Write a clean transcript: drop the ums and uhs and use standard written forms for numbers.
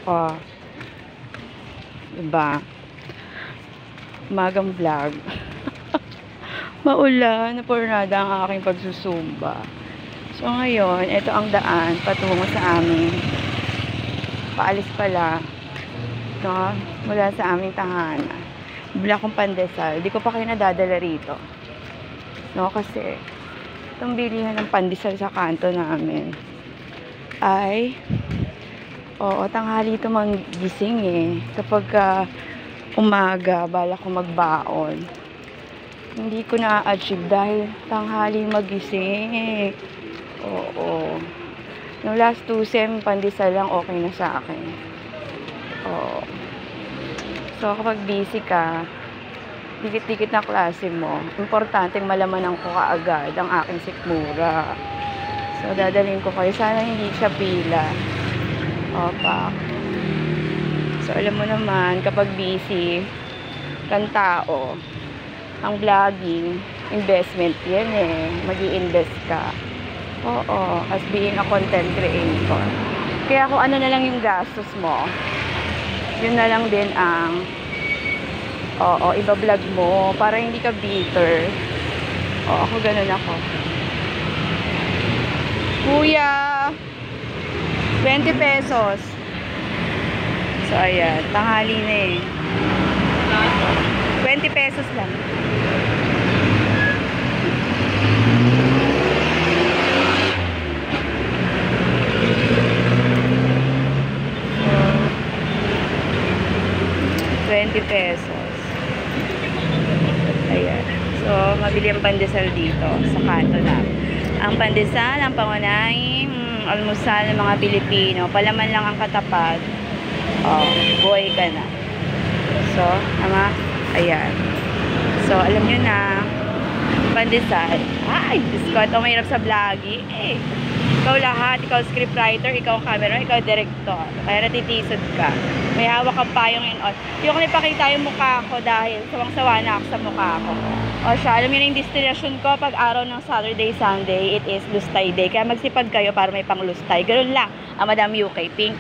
Oh. Diba? Umagang vlog. Maulan na pornada ang aking pagsusumba. So ngayon, ito ang daan patungo sa amin. Paalis pala. No? Mula sa aming tahanan. Bibili akong pandesal. Di ko pa kayo nadadala rito. No? Kasi itong bilihan ng pandesal sa kanto namin ay oo, tanghali ito manggising eh. Kapag umaga, bala ko magbaon. Hindi ko na-achieve dahil tanghali magising. Oo. Yung last 2 sem, pandesal lang okay na sa akin. Oo. So, kapag busy ka, dikit-dikit na klase mo, importanteng malamanan ko kaagad ang aking sikmura. So, dadalhin ko kayo. Sana hindi siya pila. Opa. So, alam mo naman, kapag busy kang tao, ang vlogging, investment yan eh. Mag-i-invest ka. Oo. As being a content creator. Kaya kung ano na lang yung gastos mo, yun na lang din ang iba-vlog mo para hindi ka bitter. Ako ganun ako. Kuya, 20 pesos. So, ayan. Tanghali na eh. 20 pesos lang. So, 20 pesos. Ayan. So, mabili ang pandesal dito sa kanto namin. Ang pandesal, ang pangunahing almusal ng mga Pilipino. Palaman lang ang katapat. Buhay ka na. So, tama? Ayan. So, alam nyo na, pandesal. Ay, Diyos ko, ito mahirap sa vlogging. Ikaw lahat, ikaw scriptwriter, ikaw camera, ikaw director. Kaya natitisod ka. May hawak kang payong and all. Hindi ko ipakita yung mukha ko dahil sawang-sawa na ako sa mukha ko. O siya, alam niyo na yung destination ko pag araw ng Saturday, Sunday, it is Lustay Day. Kaya magsipag kayo para may pang Lustay. Ganun lang, ang Madam UK Pink.